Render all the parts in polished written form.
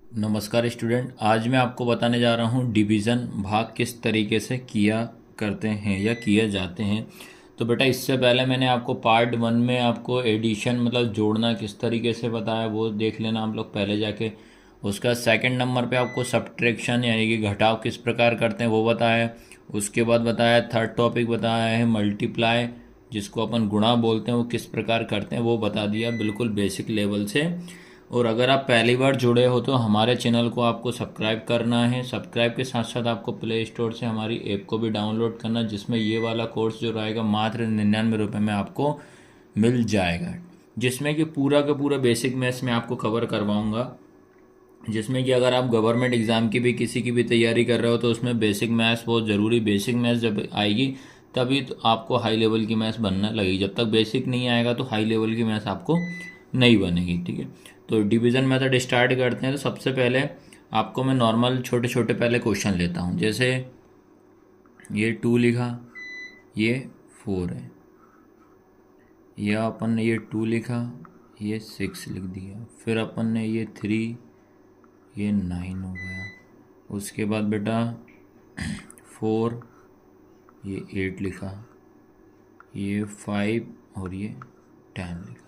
नमस्कार स्टूडेंट। आज मैं आपको बताने जा रहा हूँ डिवीज़न भाग किस तरीके से किया करते हैं या किए जाते हैं। तो बेटा इससे पहले मैंने आपको पार्ट 1 में आपको एडिशन मतलब जोड़ना किस तरीके से बताया, वो देख लेना आप लोग पहले जाके। उसका सेकंड नंबर पे आपको सब्ट्रैक्शन यानी कि घटाव किस प्रकार करते हैं वो बताया। उसके बाद बताया थर्ड टॉपिक बताया है मल्टीप्लाई, जिसको अपन गुणा बोलते हैं, वो किस प्रकार करते हैं वो बता दिया बिल्कुल बेसिक लेवल से। और अगर आप पहली बार जुड़े हो तो हमारे चैनल को आपको सब्सक्राइब करना है। सब्सक्राइब के साथ साथ आपको प्ले स्टोर से हमारी ऐप को भी डाउनलोड करना, जिसमें ये वाला कोर्स जो रहेगा मात्र 99 रुपये में आपको मिल जाएगा, जिसमें कि पूरा का पूरा बेसिक मैथ्स में आपको कवर करवाऊँगा। जिसमें कि अगर आप गवर्नमेंट एग्ज़ाम की भी किसी की भी तैयारी कर रहे हो तो उसमें बेसिक मैथ्स बहुत ज़रूरी। बेसिक मैथ्स जब आएगी तभी तो आपको हाई लेवल की मैथ्स बनना लगेगी। जब तक बेसिक नहीं आएगा तो हाई लेवल की मैथ्स आपको नहीं बनेगी। ठीक है, तो डिवीज़न मेथड स्टार्ट करते हैं। तो सबसे पहले आपको मैं नॉर्मल छोटे छोटे पहले क्वेश्चन लेता हूँ। जैसे ये 2 लिखा, ये 4 है, या अपन ने ये 2 लिखा, ये 6 लिख दिया, फिर अपन ने ये 3, ये 9 हो गया। उसके बाद बेटा 4, ये 8 लिखा, ये 5 और ये 10 लिखा।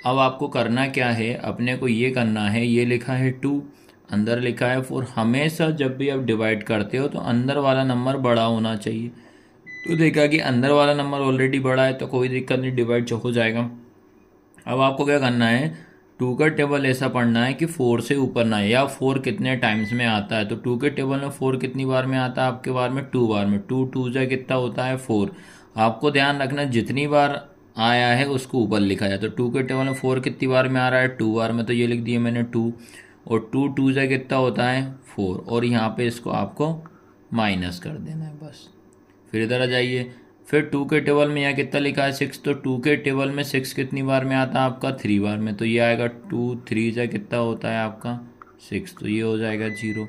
अब आपको करना क्या है, अपने को ये करना है, ये लिखा है 2, अंदर लिखा है 4। हमेशा जब भी आप डिवाइड करते हो तो अंदर वाला नंबर बड़ा होना चाहिए। तो देखा कि अंदर वाला नंबर ऑलरेडी बड़ा है तो कोई दिक्कत नहीं, डिवाइड हो जाएगा। अब आपको क्या करना है, 2 का टेबल ऐसा पढ़ना है कि 4 से ऊपर ना है, या 4 कितने टाइम्स में आता है। तो 2 के टेबल में 4 कितनी बार में आता है आपके बार में, 2 बार में। 2 2 जा कितना होता है 4। आपको ध्यान रखना जितनी बार आया है उसको ऊपर लिखा जाए। तो 2 के टेबल में 4 कितनी बार में आ रहा है, 2 बार में, तो ये लिख दिया मैंने 2। और 2 2 जा कितना होता है 4, और यहाँ पे इसको आपको माइनस कर देना है बस। फिर इधर आ जाइए, फिर 2 के टेबल में यहाँ कितना लिखा है 6, तो 2 के टेबल में 6 कितनी बार में आता है आपका 3 बार में। तो ये आएगा 2 3 जा कितना होता है आपका 6, तो ये हो जाएगा 0।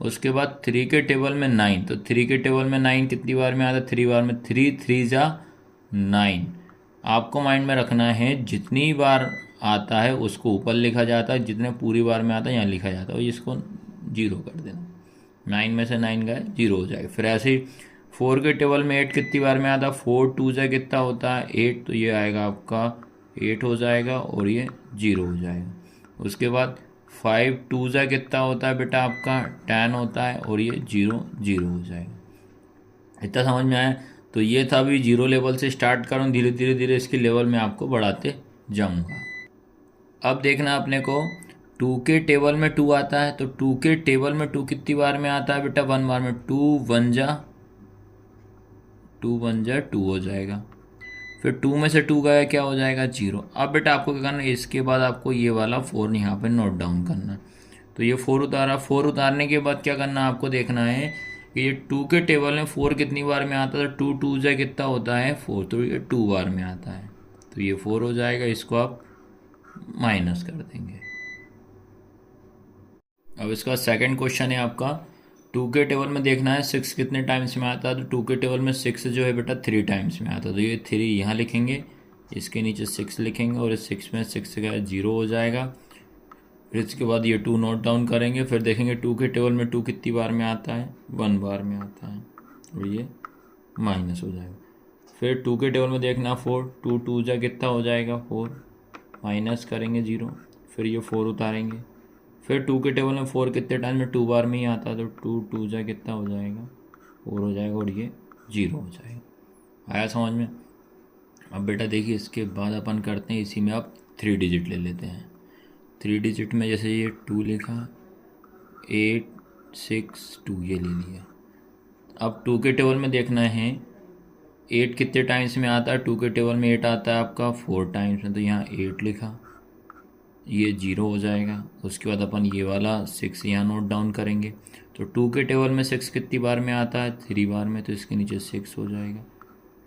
उसके बाद 3 के टेबल में 9, तो 3 के टेबल में 9 कितनी बार में आता है 3 बार में, 3 3 जा 9। आपको माइंड में रखना है जितनी बार आता है उसको ऊपर लिखा जाता है, जितने पूरी बार में आता है यहाँ लिखा जाता है, और इसको 0 कर देना। 9 में से 9 गए 0 हो जाएगा। फिर ऐसे ही 4 के टेबल में 8 कितनी बार में आता है, 4 2 जा कितना होता है 8, तो ये आएगा आपका 8 हो जाएगा और ये 0 हो जाएगा। उसके बाद 5 2 जा कितना होता है बेटा आपका 10 होता है, और ये 0 0 हो जाएगा। इतना समझ में आया। तो ये था, अभी 0 लेवल से स्टार्ट करूँ, धीरे धीरे धीरे इसके लेवल में आपको बढ़ाते जाऊँगा। अब देखना अपने को 2 के टेबल में 2 आता है, तो 2 के टेबल में 2 कितनी बार में आता है बेटा 1 बार में। 2 1 जा 2 1 जा 2 हो जाएगा। फिर 2 में से 2 गया क्या हो जाएगा 0। अब बेटा आपको क्या करना है, इसके बाद आपको ये वाला 4 यहाँ पे नोट डाउन करना है। तो ये 4 उतारा, 4 उतारने के बाद क्या करना है आपको देखना है कि ये 2 के टेबल में 4 कितनी बार में आता है, तो 2 2 जा कितना होता है 4, तो ये 2 बार में आता है, तो ये 4 हो जाएगा। इसको आप माइनस कर देंगे। अब इसका सेकंड क्वेश्चन है आपका, 2 के टेबल में देखना है 6 कितने टाइम्स में आता है। तो 2 के टेबल में 6 जो है बेटा 3 टाइम्स में आता है, तो ये 3 यहाँ लिखेंगे, इसके नीचे 6 लिखेंगे, और इस 6 में 6 का 0 हो जाएगा। फिर इसके बाद ये 2 नोट डाउन करेंगे, फिर देखेंगे 2 के टेबल में 2 कितनी बार में आता है 1 बार में आता है, और ये माइनस हो जाएगा। फिर 2 के टेबल में देखना 4, 2 2 जा कितना हो जाएगा 4, माइनस करेंगे 0। फिर ये 4 उतारेंगे। फिर 2 के टेबल में 4 कितने टाइम में 2 बार में ही आता है, तो 2 2 जा कितना हो जाएगा 4 हो जाएगा, और ये 0 हो जाएगा। आया समझ में। अब बेटा देखिए इसके बाद अपन करते हैं, इसी में आप 3 डिजिट ले लेते हैं। 3 डिजिट में जैसे ये 2 लिखा, 8 6 2 ये ले लिया। अब 2 के टेबल में देखना है 8 कितने टाइम्स में आता है, 2 के टेबल में 8 आता है आपका 4 टाइम्स में, तो यहाँ 8 लिखा, ये 0 हो जाएगा। उसके बाद अपन ये वाला 6 यहाँ नोट डाउन करेंगे। तो 2 के टेबल में 6 कितनी बार में आता है 3 बार में, तो इसके नीचे 6 हो जाएगा।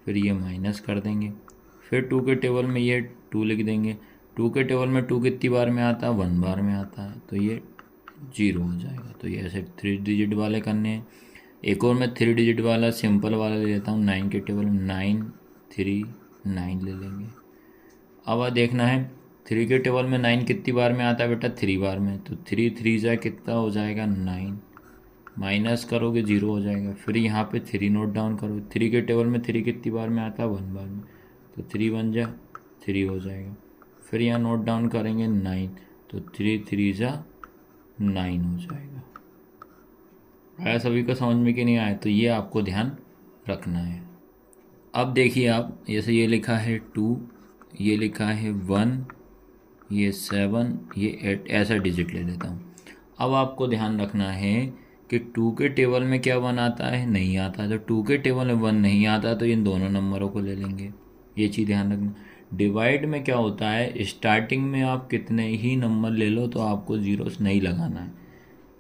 फिर ये माइनस कर देंगे। फिर 2 के टेबल में ये 2 लिख देंगे। 2 के टेबल में 2 कितनी बार में आता है 1 बार में आता है, तो ये 0 हो जाएगा। तो ये ऐसे 3 डिजिट वाले करने हैं। एक और मैं 3 डिजिट वाला सिंपल वाला ले लेता हूँ। 9 के टेबल में 9 3 9 ले लेंगे। अब देखना है 3 के टेबल में 9 कितनी बार में आता है बेटा? 3 बार में। तो 3 3 जा कितना हो जाएगा? 9। माइनस करोगे 0 हो जाएगा। फिर यहाँ पे 3 नोट डाउन करो। 3 के टेबल में 3 कितनी बार में आता है? 1 बार में। तो 3 1 जा 3 हो जाएगा। फिर यहाँ नोट डाउन करेंगे 9, तो 3 3 जा 9 हो जाएगा। आया सभी को समझ में कि नहीं आया? तो ये आपको ध्यान रखना है। अब देखिए आप, जैसे ये लिखा है 2, ये लिखा है 1, ये 7, ये 8, ऐसा डिजिट ले लेता हूँ। अब आपको ध्यान रखना है कि 2 के टेबल में क्या 1 आता है? नहीं आता। तो 2 के टेबल में 1 नहीं आता तो इन दोनों नंबरों को ले लेंगे। ये चीज़ ध्यान रखना। डिवाइड में क्या होता है, स्टार्टिंग में आप कितने ही नंबर ले लो तो आपको जीरोस नहीं लगाना है।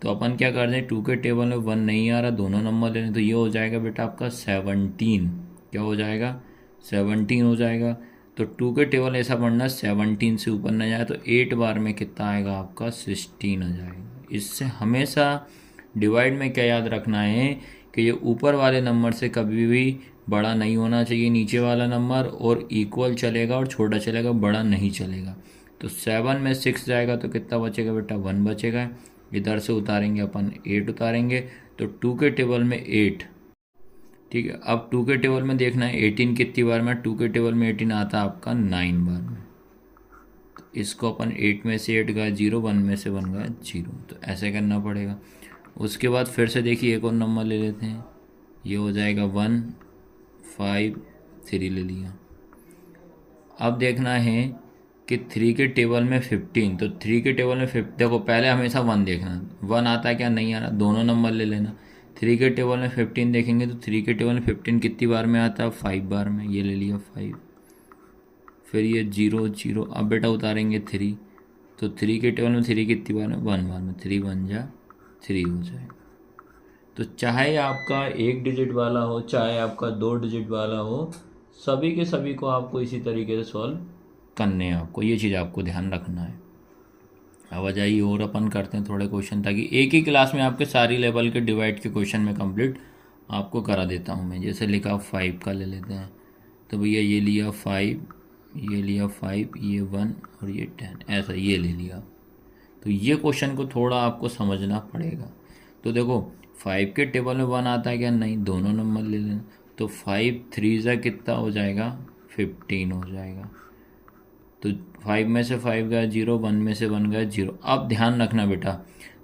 तो अपन क्या कर दें, 2 के टेबल में 1 नहीं आ रहा, दोनों नंबर ले लें, तो ये हो जाएगा बेटा आपका 17। क्या हो जाएगा? 17 हो जाएगा। तो 2 के टेबल ऐसा पढ़ना 17 से ऊपर न जाए, तो 8 बार में कितना आएगा आपका? 16 आ जाएगा। इससे हमेशा डिवाइड में क्या याद रखना है कि ये ऊपर वाले नंबर से कभी भी बड़ा नहीं होना चाहिए नीचे वाला नंबर, और इक्वल चलेगा और छोटा चलेगा, बड़ा नहीं चलेगा। तो 7 में 6 जाएगा तो कितना बचेगा बेटा? 1 बचेगा। इधर से उतारेंगे अपन 8 उतारेंगे, तो 2 के टेबल में 8। ठीक है, अब 2 के टेबल में देखना है 18 कितनी बार में? 2 के टेबल में 18 आता है आपका 9 बार में। तो इसको अपन 8 में से 8 गया 0, 1 में से 1 गया 0, तो ऐसे करना पड़ेगा। उसके बाद फिर से देखिए एक और नंबर ले लेते हैं, ये हो जाएगा 1 5 3 ले लिया। अब देखना है कि 3 के टेबल में 15, तो 3 के टेबल में देखो पहले हमेशा 1 देखना, 1 आता है क्या नहीं आ रहा, दोनों नंबर ले लेना। 3 के टेबल में 15 देखेंगे तो 3 के टेबल में 15 कितनी बार में आता है? 5 बार में। ये ले लिया 5। फिर ये 0 0, अब बेटा उतारेंगे 3, तो 3 के टेबल में 3 कितनी बार में? 1 बार में। 3 1 जा 3 हो जाएगा। तो चाहे आपका 1 डिजिट वाला हो, चाहे आपका 2 डिजिट वाला हो, सभी के सभी को आपको इसी तरीके से सॉल्व करने हैं। आपको ये चीज़ आपको ध्यान रखना है। अब आ जाइए और अपन करते हैं थोड़े क्वेश्चन, ताकि एक ही क्लास में आपके सारी लेवल के डिवाइड के क्वेश्चन में कंप्लीट आपको करा देता हूँ मैं। जैसे लिखा 5 का ले लेते हैं, तो भैया ये लिया 5, ये लिया 5, ये 1 और ये 10, ऐसा ये ले लिया। तो ये क्वेश्चन को थोड़ा आपको समझना पड़ेगा। तो देखो 5 के टेबल में 1 आता है क्या? नहीं, दोनों नंबर ले लेना। तो 5 3 जा कितना हो जाएगा? 15 हो जाएगा। तो 5 में से 5 गया 0, 1 में से 1 गया 0। अब ध्यान रखना बेटा,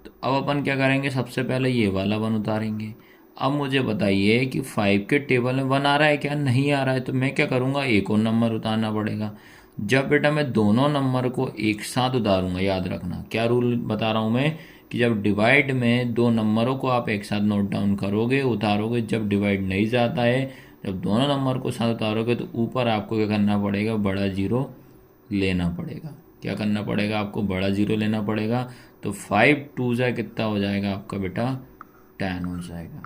तो अब अपन क्या करेंगे, सबसे पहले ये वाला 1 उतारेंगे। अब मुझे बताइए कि 5 के टेबल में 1 आ रहा है क्या? नहीं आ रहा है। तो मैं क्या करूँगा, एक और नंबर उतारना पड़ेगा। जब बेटा मैं दोनों नंबर को एक साथ उतारूंगा, याद रखना क्या रूल बता रहा हूँ मैं, कि जब डिवाइड में दो नंबरों को आप एक साथ नोट डाउन करोगे, उतारोगे, जब डिवाइड नहीं जाता है, जब दोनों नंबर को साथ उतारोगे, तो ऊपर आपको क्या करना पड़ेगा? बड़ा 0 लेना पड़ेगा। क्या करना पड़ेगा आपको? बड़ा 0 लेना पड़ेगा। तो 5 2 जा कितना हो जाएगा आपका बेटा? 10 हो जाएगा।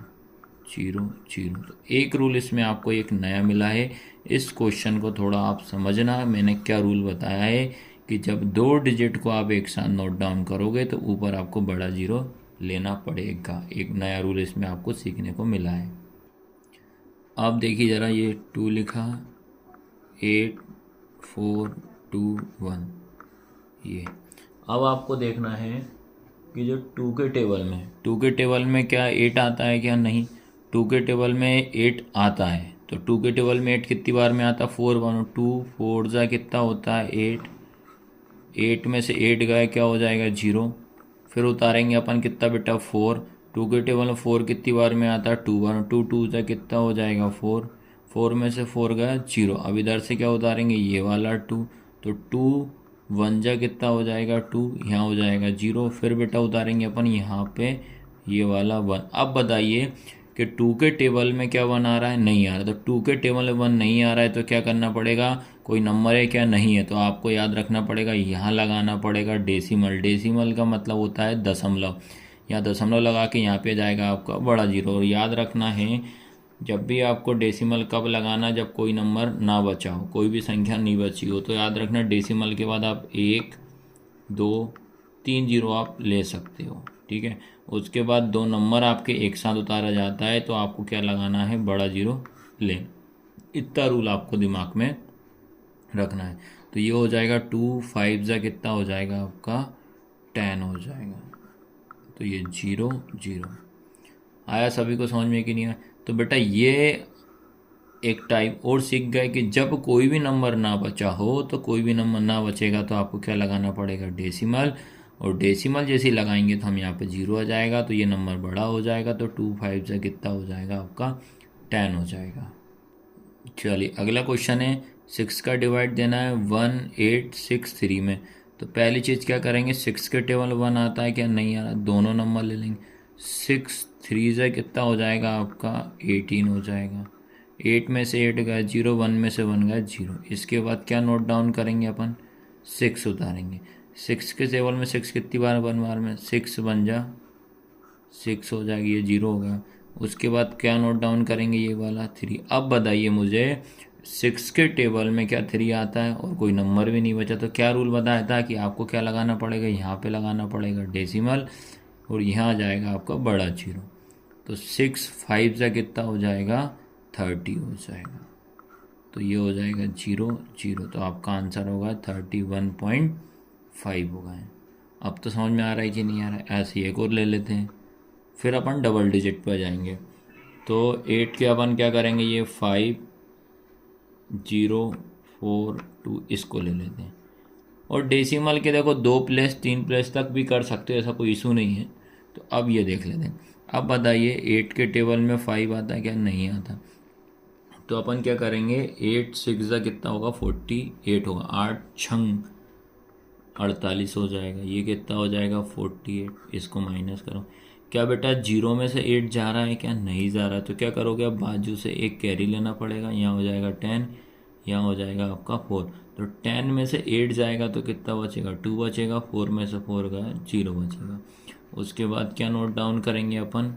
0 0। तो एक रूल इसमें आपको एक नया मिला है। इस क्वेश्चन को थोड़ा आप समझना, मैंने क्या रूल बताया है कि जब 2 डिजिट को आप एक साथ नोट डाउन करोगे तो ऊपर आपको बड़ा 0 लेना पड़ेगा। एक नया रूल इसमें आपको सीखने को मिला है। अब देखिए ज़रा, ये 2 लिखा, 8 4 2 1, ये। अब आपको देखना है कि जो 2 के टेबल में क्या 8 आता है क्या? नहीं। 2 के टेबल में 8 आता है। तो 2 के टेबल में 8 कितनी बार में आता है? 4 1 2 4 जा कितना होता है? 8। 8 में से 8 गए क्या हो जाएगा? 0। फिर उतारेंगे अपन कितना बेटा? 4। 2 के टेबल में 4 कितनी बार में आता है? 2 बार। 2 2 जा कितना हो जाएगा? 4। 4 में से 4 गया 0। अब इधर से क्या उतारेंगे? ये वाला 2। तो 2 1 जा कितना हो जाएगा? 2। यहाँ हो जाएगा 0। फिर बेटा उतारेंगे अपन यहाँ पे ये वाला 1। अब बताइए कि 2 के टेबल में क्या 1 आ रहा है? नहीं आ रहा। तो 2 के टेबल में 1 नहीं आ रहा है तो क्या करना पड़ेगा? कोई नंबर है क्या? नहीं है। तो आपको याद रखना पड़ेगा, यहाँ लगाना पड़ेगा डेसिमल। डेसिमल का मतलब होता है दशमलव। यहाँ दशमलव लगा के यहाँ पे जाएगा आपका बड़ा 0। और याद रखना है, जब भी आपको डेसिमल कब लगाना? जब कोई नंबर ना बचा हो, कोई भी संख्या नहीं बची हो, तो याद रखना डेसिमल के बाद आप 1 2 3 0 आप ले सकते हो। ठीक है, उसके बाद 2 नंबर आपके एक साथ उतारा जाता है तो आपको क्या लगाना है? बड़ा 0 ले। इतना रूल आपको दिमाग में रखना है। तो ये हो जाएगा 2 5 जा कितना हो जाएगा आपका 10 हो जाएगा। तो ये 0 0 आया, सभी को समझ में कि नहीं आया? तो बेटा ये एक टाइप और सीख गए कि जब कोई भी नंबर ना बचा हो, तो कोई भी नंबर ना बचेगा तो आपको क्या लगाना पड़ेगा, डेसिमल। और डेसिमल जैसे ही लगाएंगे तो हम यहाँ पे 0 आ जाएगा, तो ये नंबर बड़ा हो जाएगा, तो 2 5 से कितना हो जाएगा आपका 10 हो जाएगा। चलिए अगला क्वेश्चन है 6 का डिवाइड देना है 1 8 6 3 में। तो पहली चीज़ क्या करेंगे, 6 के टेबल 1 आता है क्या, नहीं आ रहा, दोनों नंबर ले लेंगे। 6 3 से कितना हो जाएगा आपका 18 हो जाएगा। 8 में से 8 गया 0, 1 में से 1 गया 0। इसके बाद क्या नोट डाउन करेंगे अपन, 6 उतारेंगे। 6 के टेबल में 6 कितनी बार, 1 बार में, 6 बन जा 6 हो जाएगी, ये 0 हो गया। उसके बाद क्या नोट डाउन करेंगे, ये वाला 3। अब बताइए मुझे 6 के टेबल में क्या 3 आता है और कोई नंबर भी नहीं बचा, तो क्या रूल बताया था कि आपको क्या लगाना पड़ेगा, यहाँ पे लगाना पड़ेगा डेसिमल, और यहाँ आ जाएगा आपका बड़ा 0। तो 6 5 से कितना हो जाएगा 30 हो जाएगा। तो ये हो जाएगा 0 0। तो आपका आंसर होगा 31.5 होगा। अब तो समझ में आ रहा है कि नहीं आ रहा है? ऐसे ही एक और ले लेते हैं, फिर अपन डबल डिजिट पर जाएंगे। तो 8 के अपन क्या करेंगे, ये 5 0 4 2 इसको ले लेते हैं। और डेसिमल के देखो 2 प्लेस 3 प्लेस तक भी कर सकते हो, ऐसा कोई इशू नहीं है। तो अब ये देख लेते हैं। अब बताइए 8 के टेबल में 5 आता है क्या, नहीं आता। तो अपन क्या करेंगे, 8 6 कितना होगा 48 होगा, 8 छंग 48 हो जाएगा। ये कितना हो जाएगा 48। इसको माइनस करो। क्या बेटा 0 में से 8 जा रहा है क्या, नहीं जा रहा। तो क्या करोगे, अब बाजू से एक कैरी लेना पड़ेगा। यहाँ हो जाएगा 10, यहाँ हो जाएगा आपका 4। तो 10 में से 8 जाएगा तो कितना बचेगा, 2 बचेगा। 4 में से 4 गया 0 बचेगा। उसके बाद क्या नोट डाउन करेंगे अपन,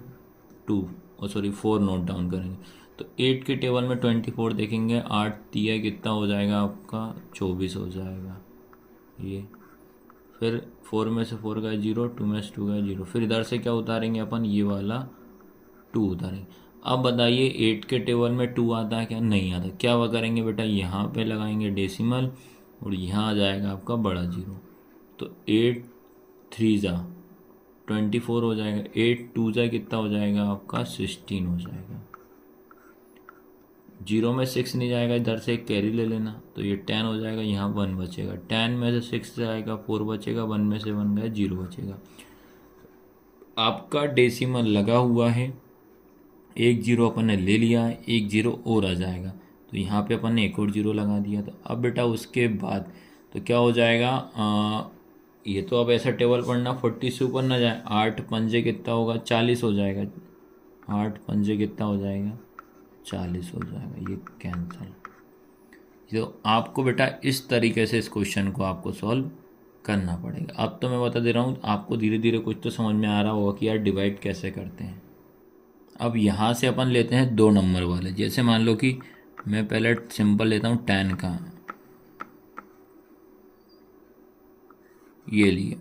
4 नोट डाउन करेंगे। तो 8 के टेबल में 24 देखेंगे, 8 दिया कितना हो जाएगा आपका 24 हो जाएगा। ये फिर 4 में से 4 गया 0, 2 में से 2 गया 0। फिर इधर से क्या उतारेंगे अपन, ये वाला 2 उतारेंगे। अब बताइए 8 के टेबल में 2 आता है क्या, नहीं आता। क्या वो करेंगे बेटा, यहाँ पे लगाएंगे डेसिमल, और यहाँ आ जाएगा आपका बड़ा 0। तो 8 3 जा 24 हो जाएगा। 8 2 जा कितना हो जाएगा आपका 16 हो जाएगा। 0 में 6 नहीं जाएगा, इधर से एक कैरी ले लेना, तो ये 10 हो जाएगा। यहाँ 1 बचेगा। 10 में से 6 जाएगा 4 बचेगा। 1 में से 1 गया 0 बचेगा। आपका डेसिमल लगा हुआ है, एक 0 अपन ने ले लिया, एक 0 और आ जाएगा। तो यहाँ पे अपन ने एक और 0 लगा दिया। तो अब बेटा उसके बाद तो क्या हो जाएगा, ये तो अब ऐसा टेबल पढ़ना 40 से ऊपर ना जाए। 8 पंजे कितना होगा 40 हो जाएगा। 8 पंजे कितना हो जाएगा 40 हो जाएगा। ये कैंसल। तो आपको बेटा इस तरीके से इस क्वेश्चन को आपको सॉल्व करना पड़ेगा। अब तो मैं बता दे रहा हूँ, आपको धीरे धीरे कुछ तो समझ में आ रहा होगा कि यार डिवाइड कैसे करते हैं। अब यहाँ से अपन लेते हैं 2 नंबर वाले। जैसे मान लो कि मैं पहले सिंपल लेता हूँ 10 का, ये लिए।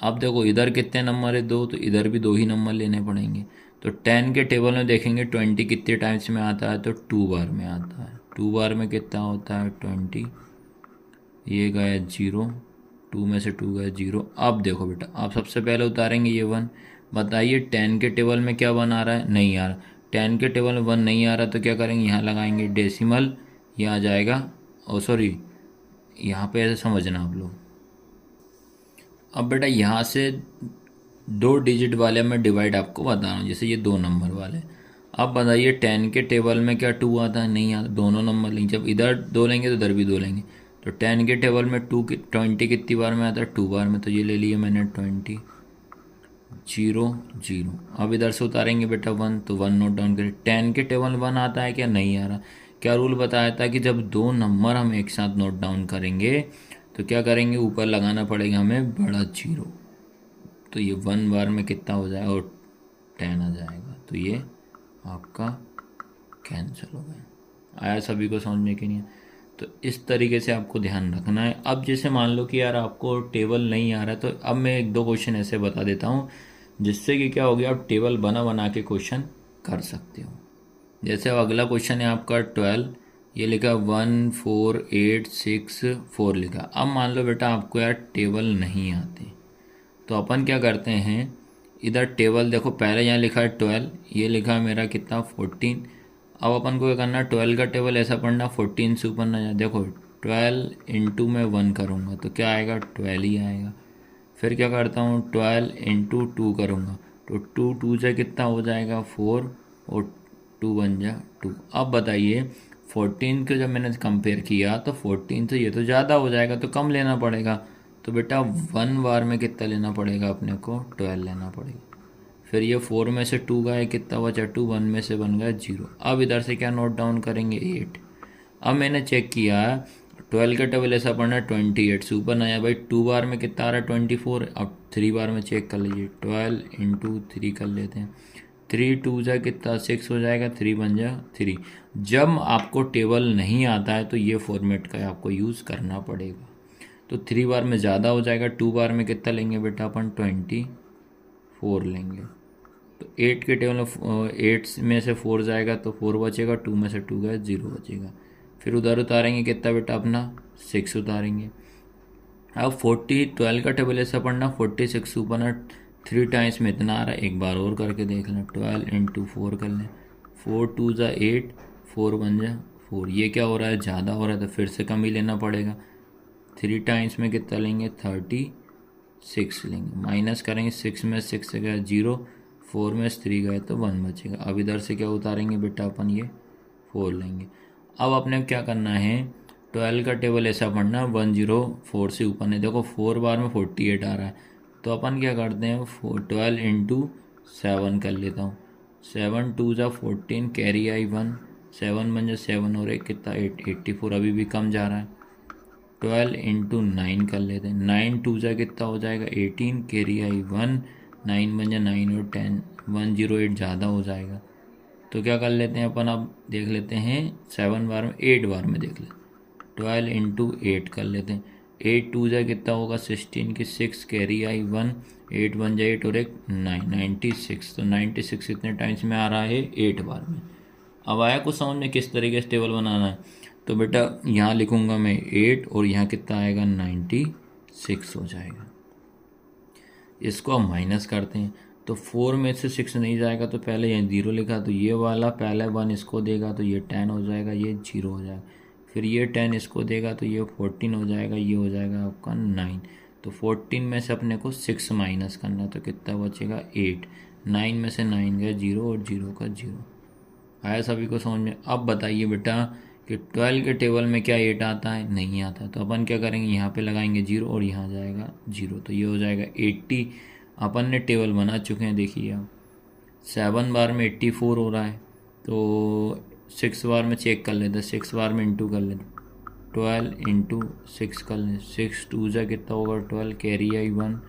अब देखो इधर कितने नंबर है 2, तो इधर भी 2 ही नंबर लेने पड़ेंगे। तो 10 के टेबल में देखेंगे 20 कितने टाइम्स में आता है, तो 2 बार में आता है। 2 बार में कितना होता है 20। ये गया 0, 2 में से 2 गया 0। अब देखो बेटा, आप सबसे पहले उतारेंगे ये 1। बताइए 10 के टेबल में क्या 1 आ रहा है, नहीं आ रहा। 10 के टेबल में 1 नहीं आ रहा, तो क्या करेंगे, यहाँ लगाएंगे डेसिमल, यहाँ आ जाएगा। ओ सॉरी, यहाँ पे ऐसे समझना आप लोग। अब बेटा यहाँ से 2 डिजिट वाले मैं डिवाइड आपको बता रहा हूँ, जैसे ये 2 नंबर वाले। अब बताइए 10 के टेबल में क्या 2 आता है, नहीं आता। दोनों नंबर लेंगे, जब इधर 2 लेंगे तो इधर भी 2 लेंगे। तो 10 के टेबल में 20 कितनी बार में आता है, 2 बार में। तो ये ले लिए मैंने 20 0 0। अब इधर से उतारेंगे बेटा 1, तो 1 नोट डाउन करें। 10 के टेबल में 1 आता है क्या, नहीं आ रहा। क्या रूल बताया था कि जब 2 नंबर हम एक साथ नोट डाउन करेंगे तो क्या करेंगे, ऊपर लगाना पड़ेगा हमें बड़ा 0। तो ये 1 बार में कितना हो जाएगा, और 10 आ जाएगा। तो ये आपका कैंसिल हो गया। आया सभी को समझ में कि नहीं? तो इस तरीके से आपको ध्यान रखना है। अब जैसे मान लो कि यार आपको टेबल नहीं आ रहा है, तो अब मैं 1-2 क्वेश्चन ऐसे बता देता हूँ जिससे कि क्या हो गया, आप टेबल बना बना के क्वेश्चन कर सकते हो। जैसे अब अगला क्वेश्चन है आपका 12 ये लिखा 14864 लिखा। अब मान लो बेटा आपको यार टेबल नहीं आते, तो अपन क्या करते हैं, इधर टेबल देखो पहले यहाँ लिखा है 12, ये लिखा है मेरा कितना 14। अब अपन को क्या करना है, 12 का टेबल ऐसा पढ़ना 14 से ऊपर ना जाए। देखो 12 इंटू में 1 करूँगा तो क्या आएगा, 12 ही आएगा। फिर क्या करता हूँ, 12 इंटू 2 करूँगा तो 2 2 से कितना हो जाएगा 4 और 2 बन जा 2। अब बताइए 14 को जब मैंने कंपेयर किया तो 14 से ये तो ज़्यादा हो जाएगा तो कम लेना पड़ेगा। तो बेटा 1 बार में कितना लेना पड़ेगा अपने को, 12 लेना पड़ेगा। फिर ये 4 में से 2 गए, कितना बचा 2, 1 में से बन गया 0। अब इधर से क्या नोट डाउन करेंगे 8। अब मैंने चेक किया 12 का टेबल ऐसा पढ़ना 28 से ऊपर आया भाई, 2 बार में कितना आ रहा है 24। अब 3 बार में चेक कर लीजिए, 12 इंटू 3 कर लेते हैं, 3 2 जा कितना 6 हो जाएगा, 3 बन जा 3। जब आपको टेबल नहीं आता है तो ये फॉर्मेट का आपको यूज़ करना पड़ेगा। तो 3 बार में ज़्यादा हो जाएगा, 2 बार में कितना लेंगे बेटा अपन 24 लेंगे। तो 8 के टेबल में 8 में से 4 जाएगा तो 4 बचेगा, 2 में से 2 गया 0 बचेगा। फिर उधर उतारेंगे कितना बेटा अपना 6 उतारेंगे। अब 12 का टेबल ऐसा पढ़ना 46 ऊपर 3 टाइम्स में इतना आ रहा है, एक बार और करके देख लें, 12 इंटू 4 कर लें, 4 2 जा 8, 4 बन जा 4। ये क्या हो रहा है, ज़्यादा हो रहा है तो फिर से कम ही लेना पड़ेगा। 3 टाइम्स में कितना लेंगे 36 लेंगे, माइनस करेंगे 6 में 6 से गया 0, 4 में 3 गए तो 1 बचेगा। अब इधर से क्या उतारेंगे बेटा अपन, ये 4 लेंगे। अब अपने क्या करना है, 12 का टेबल ऐसा पढ़ना 104 से ऊपर है। देखो 4 बार में 48 आ रहा है तो अपन क्या करते हैं 12 इंटू 7 कर लेता हूँ, 7 2 जा 14, कैरी आई 1, 7 बन जा 7 और 1 कितना 8, 84 अभी भी कम जा रहा है। 12 इंटू 9 कर लेते हैं, 9 2 जा कितना हो जाएगा 18, कैरी आई 1, 9 बन जा 9 और 10, 108 ज़्यादा हो जाएगा। तो क्या कर लेते हैं अपन, अब देख लेते हैं 7 बार में 8 बार में देख लेते, 12 इंटू 8 कर लेते हैं, 8 2 जा कितना होगा 16 की 6, कैरी आई 1, 8 बन जाए 8 और 1 9, 96। तो 96 कितने टाइम्स में आ रहा है 8 बार में। अब आया कुछ समझ में किस तरीके से टेबल बनाना है। तो बेटा यहाँ लिखूंगा मैं 8 और यहाँ कितना आएगा 96 हो जाएगा। इसको हम माइनस करते हैं तो 4 में से 6 नहीं जाएगा तो पहले यहाँ 0 लिखा, तो ये वाला पहले 1 इसको देगा तो ये 10 हो जाएगा, ये 0 हो जाएगा। फिर ये 10 इसको देगा तो ये 14 हो जाएगा, ये हो जाएगा आपका 9। तो 14 में से अपने को 6 माइनस करना है तो कितना बचेगा 8, 9 में से 9 गया 0 और 0 का 0। आया सभी को समझ में। अब बताइए बेटा कि 12 के टेबल में क्या 8 आता है, नहीं आता। तो अपन क्या करेंगे, यहाँ पे लगाएंगे 0 और यहाँ जाएगा 0, तो ये हो जाएगा 80। अपन ने टेबल बना चुके हैं, देखिए आप 7 बार में 84 हो रहा है तो 6 बार में चेक कर लेते हैं, 6 बार में इंटू कर लेते, 12 इंटू 6 कर लें, 6 2 जा कितना होगा 12, कैरी आई 1,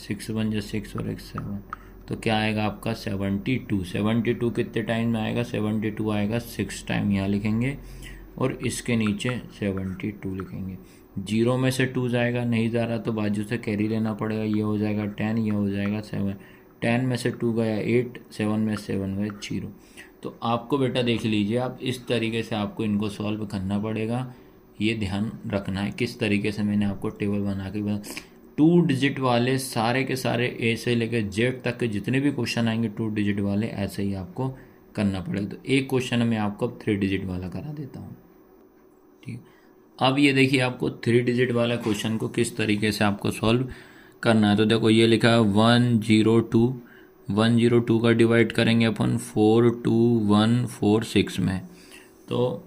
6 1 जा 6 और 1 7, तो क्या आएगा आपका 72। 72 कितने टाइम में आएगा, 72 आएगा 6 टाइम, यहाँ लिखेंगे और इसके नीचे 72 लिखेंगे। 0 में से 2 जाएगा, नहीं जा रहा तो बाजू से कैरी लेना पड़ेगा, ये हो जाएगा 10, ये हो जाएगा 7, 10 में से 2 गया 8, 7 में 7 गए 0। तो आपको बेटा देख लीजिए, आप इस तरीके से आपको इनको सॉल्व करना पड़ेगा। ये ध्यान रखना है किस तरीके से मैंने आपको टेबल बना के 2 डिजिट वाले सारे के सारे ए से लेकर जेड तक के जितने भी क्वेश्चन आएंगे 2 डिजिट वाले ऐसे ही आपको करना पड़ेगा। तो एक क्वेश्चन मैं आपको 3 डिजिट वाला करा देता हूँ, ठीक। अब ये देखिए आपको 3 डिजिट वाला क्वेश्चन को किस तरीके से आपको सॉल्व करना है। तो देखो ये लिखा है 102 का डिवाइड करेंगे अपन 42146 में। तो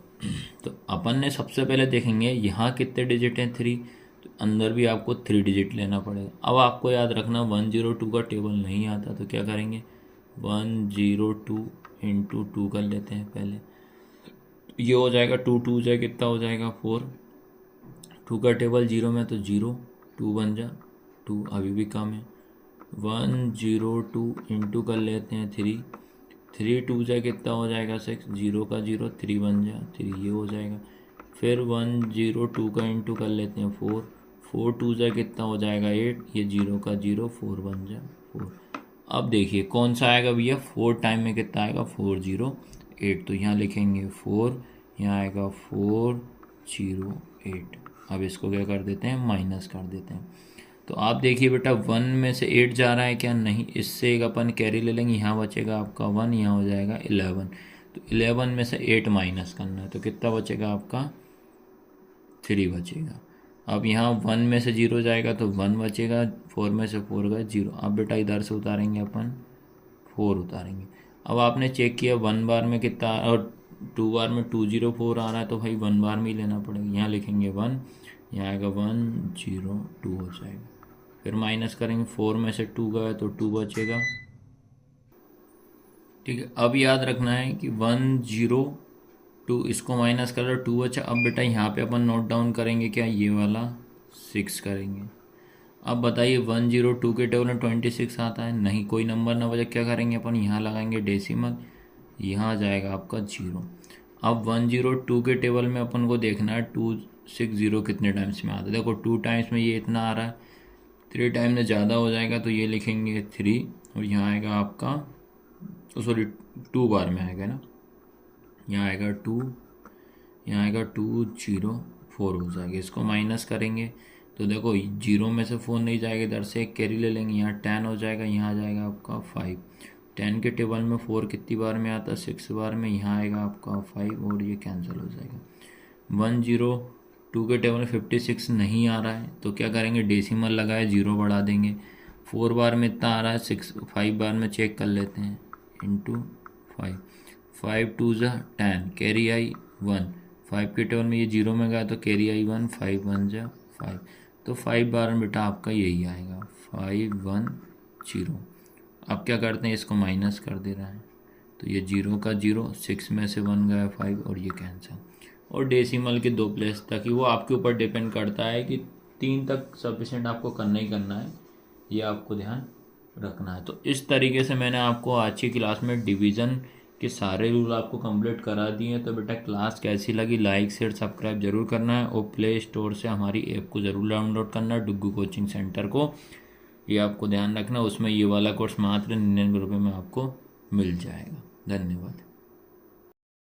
अपन ने सबसे पहले देखेंगे यहाँ कितने डिजिट हैं 3, तो अंदर भी आपको 3 डिजिट लेना पड़ेगा। अब आपको याद रखना 102 का टेबल नहीं आता तो क्या करेंगे 102 इंटू 2 कर लेते हैं पहले, ये हो जाएगा 2 2 जाए कितना हो जाएगा 4, 2 का टेबल 0 में तो 0, 2 बन जा 2 अभी भी कम है, 102 इंटू कर लेते हैं 3, 3 2 जाए कितना हो जाएगा 6, 0 का 0, 3 बन जा 3, ये हो जाएगा। फिर 102 का इंटू कर लेते हैं 4, 4 2 जाए कितना हो जाएगा 8, ये 0 का 0, 4 बन जा 4। अब देखिए कौन सा आएगा भैया 4 टाइम में कितना आएगा 408, तो यहाँ लिखेंगे 4 यहाँ आएगा 408। अब इसको क्या कर देते हैं, माइनस कर देते हैं। तो आप देखिए बेटा 1 में से 8 जा रहा है क्या, नहीं, इससे एक अपन कैरी ले लेंगे, यहाँ बचेगा आपका 1, यहाँ हो जाएगा 11। तो 11 में से 8 माइनस करना है, तो कितना बचेगा आपका 3 बचेगा। अब यहाँ 1 में से 0 जाएगा तो 1 बचेगा, 4 में से 4 गए 0। अब बेटा इधर से उतारेंगे अपन 4 उतारेंगे। अब आपने चेक किया 1 बार में कितना और 2 बार में 204 आ रहा है, तो भाई 1 बार में ही लेना पड़ेगा। यहाँ लिखेंगे 1, यहाँ आएगा 102 हो जाएगा। फिर माइनस करेंगे, 4 में से 2 गया तो 2 बचेगा। ठीक है, अब याद रखना है कि 102 इसको माइनस कर 2 बचा। अब बेटा यहाँ पे अपन नोट डाउन करेंगे क्या, ये वाला 6 करेंगे। अब बताइए 102 के टेबल में 26 आता है, नहीं, कोई नंबर ना बचा, क्या करेंगे अपन, यहाँ लगाएंगे डेसिमल, यहाँ आ जाएगा आपका 0। अब 102 के टेबल में अपन को देखना है 260 कितने टाइम्स में आता है। देखो 2 टाइम्स में ये इतना आ रहा है, 3 टाइम में ज़्यादा हो जाएगा तो ये लिखेंगे 3, और यहाँ आएगा आपका, सॉरी 2 बार में आएगा ना, यहाँ आएगा 2, यहाँ आएगा 204 हो जाएगा। इसको माइनस करेंगे तो देखो 0 में से 4 नहीं जाएगा, इधर से एक कैरी ले लेंगे, यहाँ 10 हो जाएगा, यहाँ आ जाएगा आपका 5। 10 के टेबल में 4 कितनी बार में आता है, 6 बार में, यहाँ आएगा आपका 5 और ये कैंसिल हो जाएगा। 102 के टेबल में 56 नहीं आ रहा है तो क्या करेंगे, डेसिमल लगाए 0 बढ़ा देंगे। 4 बार में इतना आ रहा है, 5 बार में चेक कर लेते हैं, इंटू 5, 5 2 ज़ा 10, कैरी आई 1। 5 के टेबल में ये 0 में गया तो कैरी आई 1, 5 1 ज़ा 5, तो 5 बार में बेटा आपका यही आएगा 510। अब क्या करते हैं, इसको माइनस कर दे रहा है, तो ये 0 का 0, 6 में से 1 गया 5 और ये कैंसिल। और डेसिमल के 2 प्लेस तक ही, वो आपके ऊपर डिपेंड करता है कि 3 तक सफिशेंट आपको करना ही करना है, ये आपको ध्यान रखना है। तो इस तरीके से मैंने आपको आज की क्लास में डिवीज़न के सारे रूल आपको कंप्लीट करा दिए हैं। तो बेटा क्लास कैसी लगी, लाइक शेयर सब्सक्राइब जरूर करना है, और प्ले स्टोर से हमारी ऐप को ज़रूर डाउनलोड करना है, डुग्गू कोचिंग सेंटर को, ये आपको ध्यान रखना। उसमें ये वाला कोर्स मात्र 99 रुपये में आपको मिल जाएगा। धन्यवाद।